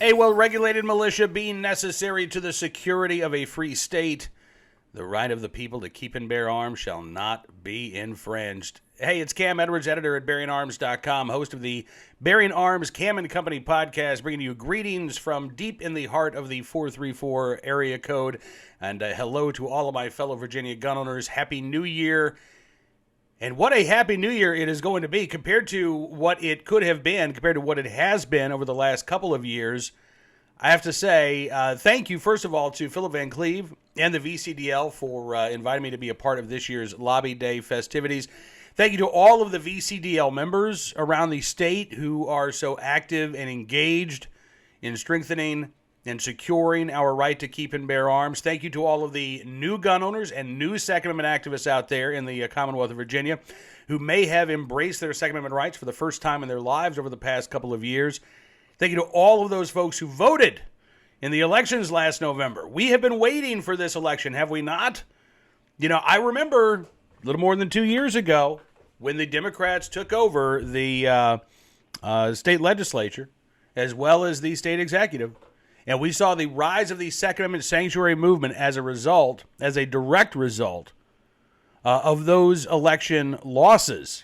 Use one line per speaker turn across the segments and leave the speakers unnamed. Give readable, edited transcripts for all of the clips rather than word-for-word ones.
A well-regulated militia being necessary to the security of a free state, the right of the people to keep and bear arms shall not be infringed. Hey, it's Cam Edwards, editor at BearingArms.com, host of the Bearing Arms Cam and Company podcast, bringing you greetings from deep in the heart of the 434 area code. And hello to all of my fellow Virginia gun owners. Happy New Year. And what a happy new year it is going to be compared to what it could have been, compared to what it has been over the last couple of years. I have to say thank you, first of all, to Philip Van Cleve and the VCDL for inviting me to be a part of this year's Lobby Day festivities. Thank you to all of the VCDL members around the state who are so active and engaged in strengthening and securing our right to keep and bear arms. Thank you to all of the new gun owners and new Second Amendment activists out there in the Commonwealth of Virginia who may have embraced their Second Amendment rights for the first time in their lives over the past couple of years. Thank you to all of those folks who voted in the elections last November. We have been waiting for this election, have we not? You know, I remember a little more than 2 years ago when the Democrats took over the state legislature as well as the state executive. And we saw the rise of the Second Amendment sanctuary movement as a result, as a direct result of those election losses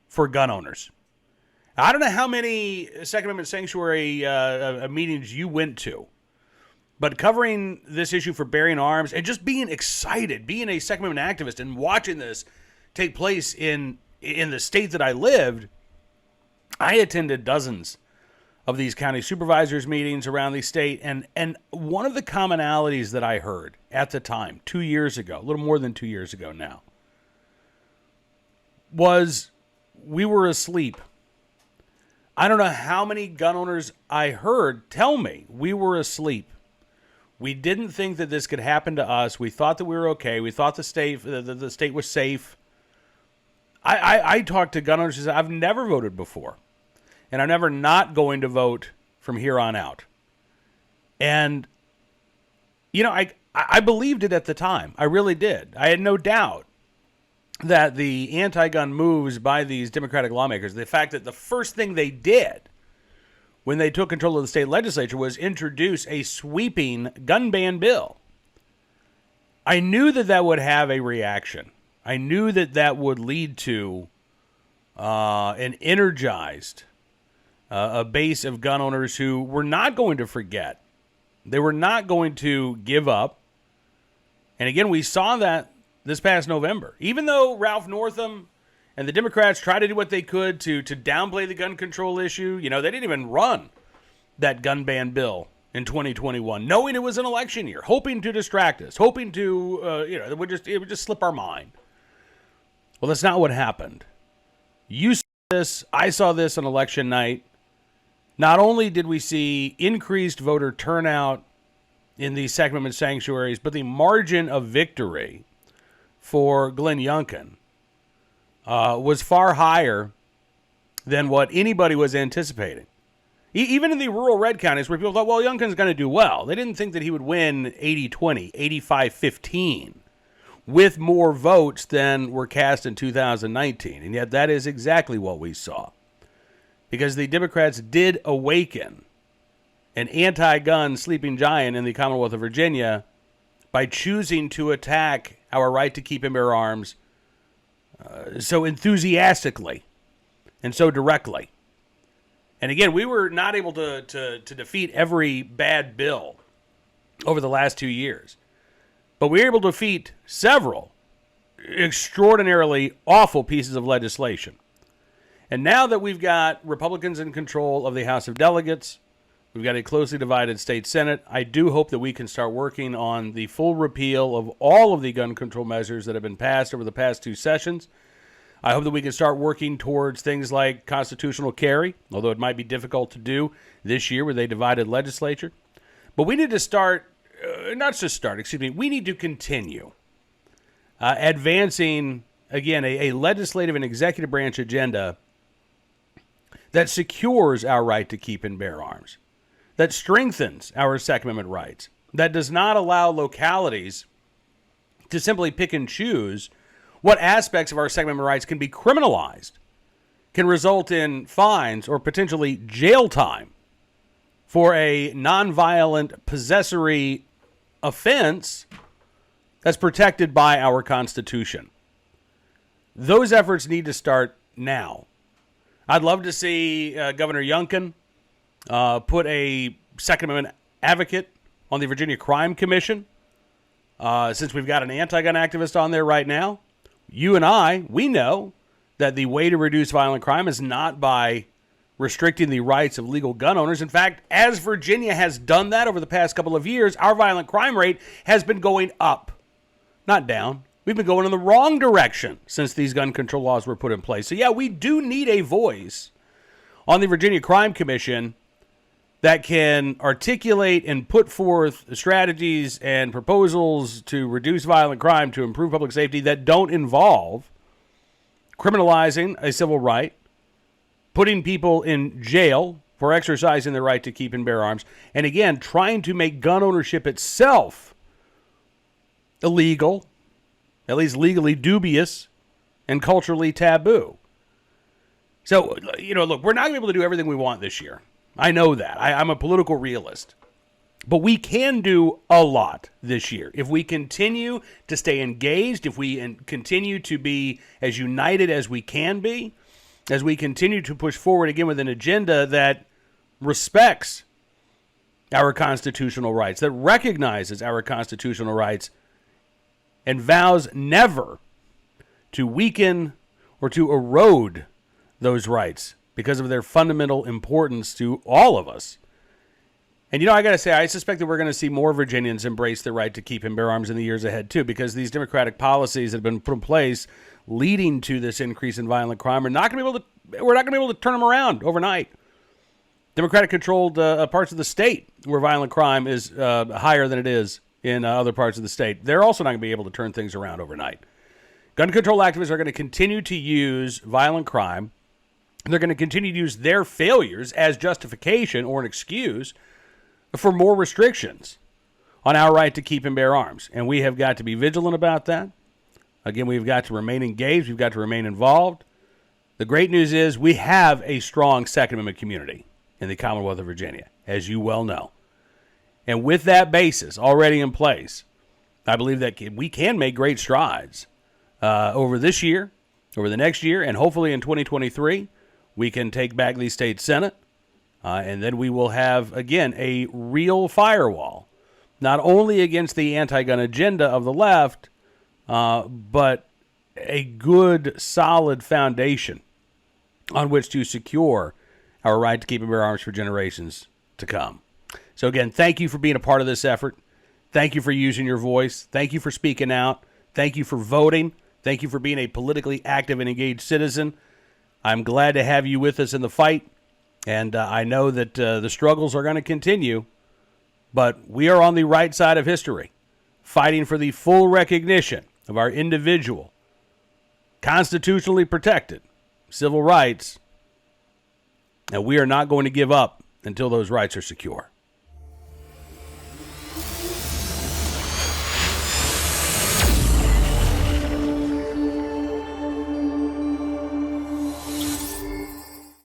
for gun owners. I don't know how many Second Amendment sanctuary meetings you went to, but covering this issue for Bearing Arms and just being excited, being a Second Amendment activist and watching this take place in the state that I lived, I attended dozens of these county supervisors meetings around the state. And one of the commonalities that I heard at the time, 2 years ago, a little more than 2 years ago now, was we were asleep. I don't know how many gun owners I heard tell me we were asleep. We didn't think that this could happen to us. We thought that we were okay. We thought the state was safe. I talked to gun owners who said, I've never voted before. And I'm never not going to vote from here on out. And, you know, I believed it at the time. I really did. I had no doubt that the anti-gun moves by these Democratic lawmakers, the fact that the first thing they did when they took control of the state legislature was introduce a sweeping gun ban bill. I knew that that would have a reaction. I knew that that would lead to an energized a base of gun owners who were not going to forget. They were not going to give up. And again, we saw that this past November. Even though Ralph Northam and the Democrats tried to do what they could to downplay the gun control issue, you know, they didn't even run that gun ban bill in 2021, knowing it was an election year, hoping to distract us, hoping to, it would just slip our mind. Well, that's not what happened. You saw this. I saw this on election night. Not only did we see increased voter turnout in the Second Amendment sanctuaries, but the margin of victory for Glenn Youngkin was far higher than what anybody was anticipating. Even in the rural red counties where people thought, well, Youngkin's going to do well. They didn't think that he would win 80-20, 85-15 with more votes than were cast in 2019. And yet that is exactly what we saw. Because the Democrats did awaken an anti-gun sleeping giant in the Commonwealth of Virginia by choosing to attack our right to keep and bear arms so enthusiastically and so directly. And again, we were not able to defeat every bad bill over the last 2 years. But we were able to defeat several extraordinarily awful pieces of legislation. And now that we've got Republicans in control of the House of Delegates, we've got a closely divided state Senate, I do hope that we can start working on the full repeal of all of the gun control measures that have been passed over the past two sessions. I hope that we can start working towards things like constitutional carry, although it might be difficult to do this year with a divided legislature. But we need to start, we need to continue advancing, again, a legislative and executive branch agenda that secures our right to keep and bear arms, that strengthens our Second Amendment rights, that does not allow localities to simply pick and choose what aspects of our Second Amendment rights can be criminalized, can result in fines or potentially jail time for a nonviolent possessory offense that's protected by our Constitution. Those efforts need to start now. I'd love to see Governor Youngkin put a Second Amendment advocate on the Virginia Crime Commission. Since we've got an anti-gun activist on there right now, you and I, we know that the way to reduce violent crime is not by restricting the rights of legal gun owners. In fact, as Virginia has done that over the past couple of years, our violent crime rate has been going up, not down. We've been going in the wrong direction since these gun control laws were put in place. So yeah, we do need a voice on the Virginia Crime Commission that can articulate and put forth strategies and proposals to reduce violent crime, to improve public safety, that don't involve criminalizing a civil right, putting people in jail for exercising their right to keep and bear arms, and again, trying to make gun ownership itself illegal, at least legally dubious, and culturally taboo. So, look, we're not going to be able to do everything we want this year. I know that. I'm a political realist. But we can do a lot this year. If we continue to stay engaged, if we continue to be as united as we can be, as we continue to push forward again with an agenda that respects our constitutional rights, that recognizes our constitutional rights, and vows never to weaken or to erode those rights because of their fundamental importance to all of us. And, I got to say, I suspect that we're going to see more Virginians embrace the right to keep and bear arms in the years ahead, too, because these Democratic policies that have been put in place leading to this increase in violent crime we're not going to be able to turn them around overnight. Democratic-controlled parts of the state where violent crime is higher than it is in other parts of the state, they're also not going to be able to turn things around overnight. Gun control activists are going to continue to use violent crime. They're going to continue to use their failures as justification or an excuse for more restrictions on our right to keep and bear arms. And we have got to be vigilant about that. Again, we've got to remain engaged. We've got to remain involved. The great news is we have a strong Second Amendment community in the Commonwealth of Virginia, as you well know. And with that basis already in place, I believe that we can make great strides over this year, over the next year, and hopefully in 2023, we can take back the state Senate. And then we will have, again, a real firewall, not only against the anti-gun agenda of the left, but a good, solid foundation on which to secure our right to keep and bear arms for generations to come. So, again, thank you for being a part of this effort. Thank you for using your voice. Thank you for speaking out. Thank you for voting. Thank you for being a politically active and engaged citizen. I'm glad to have you with us in the fight. And I know that the struggles are going to continue, but we are on the right side of history, fighting for the full recognition of our individual, constitutionally protected civil rights, and we are not going to give up until those rights are secure.